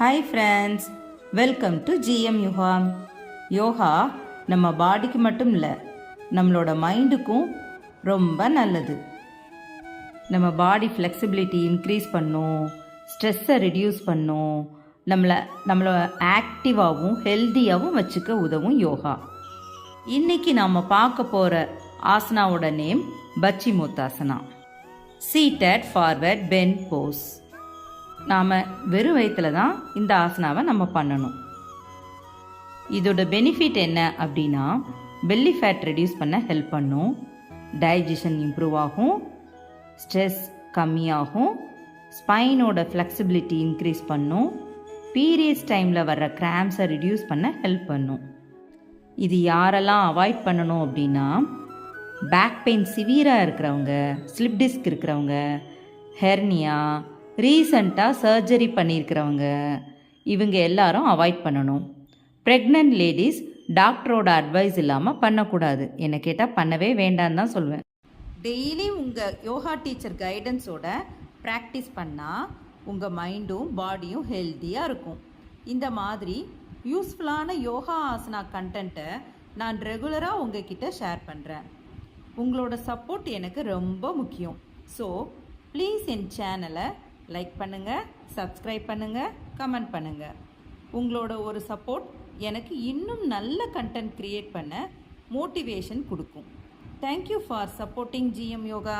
Hi friends, welcome to GM yoga. Yoga நம்ம பாடிக்கு மட்டும் இல்லை, நம்மளோட மைண்டுக்கும் ரொம்ப நல்லது. நம்ம பாடி ஃப்ளெக்சிபிலிட்டி இன்க்ரீஸ் பண்ணும், ஸ்ட்ரெஸ்ஸை ரிடியூஸ் பண்ணும், நம்மளை ஆக்டிவாகவும் ஹெல்த்தியாகவும் வச்சுக்க உதவும் யோகா. இன்னைக்கு நாம் பார்க்க போகிற ஆசனாவோட நேம் பச்சி முத்தாசனா, சீட்டட் ஃபார்வர்ட் பெண்ட் போஸ். நாம் வெறும் வயிற்றில் தான் இந்த ஆசனாவை நம்ம பண்ணணும். இதோட பெனிஃபிட் என்ன அப்படின்னா, பெல்லி ஃபேட் ரெடியூஸ் பண்ண ஹெல்ப் பண்ணும், டைஜஷன் இம்ப்ரூவ் ஆகும், ஸ்ட்ரெஸ் கம்மியாகும், ஸ்பைனோட ஃப்ளெக்சிபிலிட்டி இன்க்ரீஸ் பண்ணும், பீரியட்ஸ் டைமில் வர்ற கிராம்ஸை ரிடியூஸ் பண்ண ஹெல்ப் பண்ணும். இது யாரெல்லாம் அவாய்ட் பண்ணணும் அப்படின்னா, பேக் பெயின் சிவியராக இருக்கிறவங்க, ஸ்லிப் டிஸ்க் இருக்கிறவங்க, ஹெர்னியா, ரீசண்டாக சர்ஜரி பண்ணியிருக்கிறவங்க, இவங்க எல்லாரும் அவாய்ட் பண்ணணும். ப்ரெக்னென்ட் லேடிஸ் டாக்டரோட அட்வைஸ் இல்லாமல் பண்ணக்கூடாது. என்னை கேட்டால் பண்ணவே வேண்டான்னு தான் சொல்லுவேன். டெய்லி உங்கள் யோகா டீச்சர் கைடன்ஸோட ப்ராக்டிஸ் பண்ணால் உங்கள் மைண்டும் பாடியும் ஹெல்த்தியாக இருக்கும். இந்த மாதிரி யூஸ்ஃபுல்லான யோகா ஆசனா கண்டென்ட்டை நான் ரெகுலராக உங்ககிட்ட ஷேர் பண்ணுறேன். உங்களோட சப்போர்ட் எனக்கு ரொம்ப முக்கியம். ஸோ ப்ளீஸ் என் சேனலை லைக் பண்ணுங்கள், சப்ஸ்கிரைப் பண்ணுங்கள், கமெண்ட் பண்ணுங்கள். உங்களோட ஒரு சப்போர்ட் எனக்கு இன்னும் நல்ல கண்டென்ட் க்ரியேட் பண்ண மோட்டிவேஷன் கொடுக்கும். Thank you for supporting GM yoga.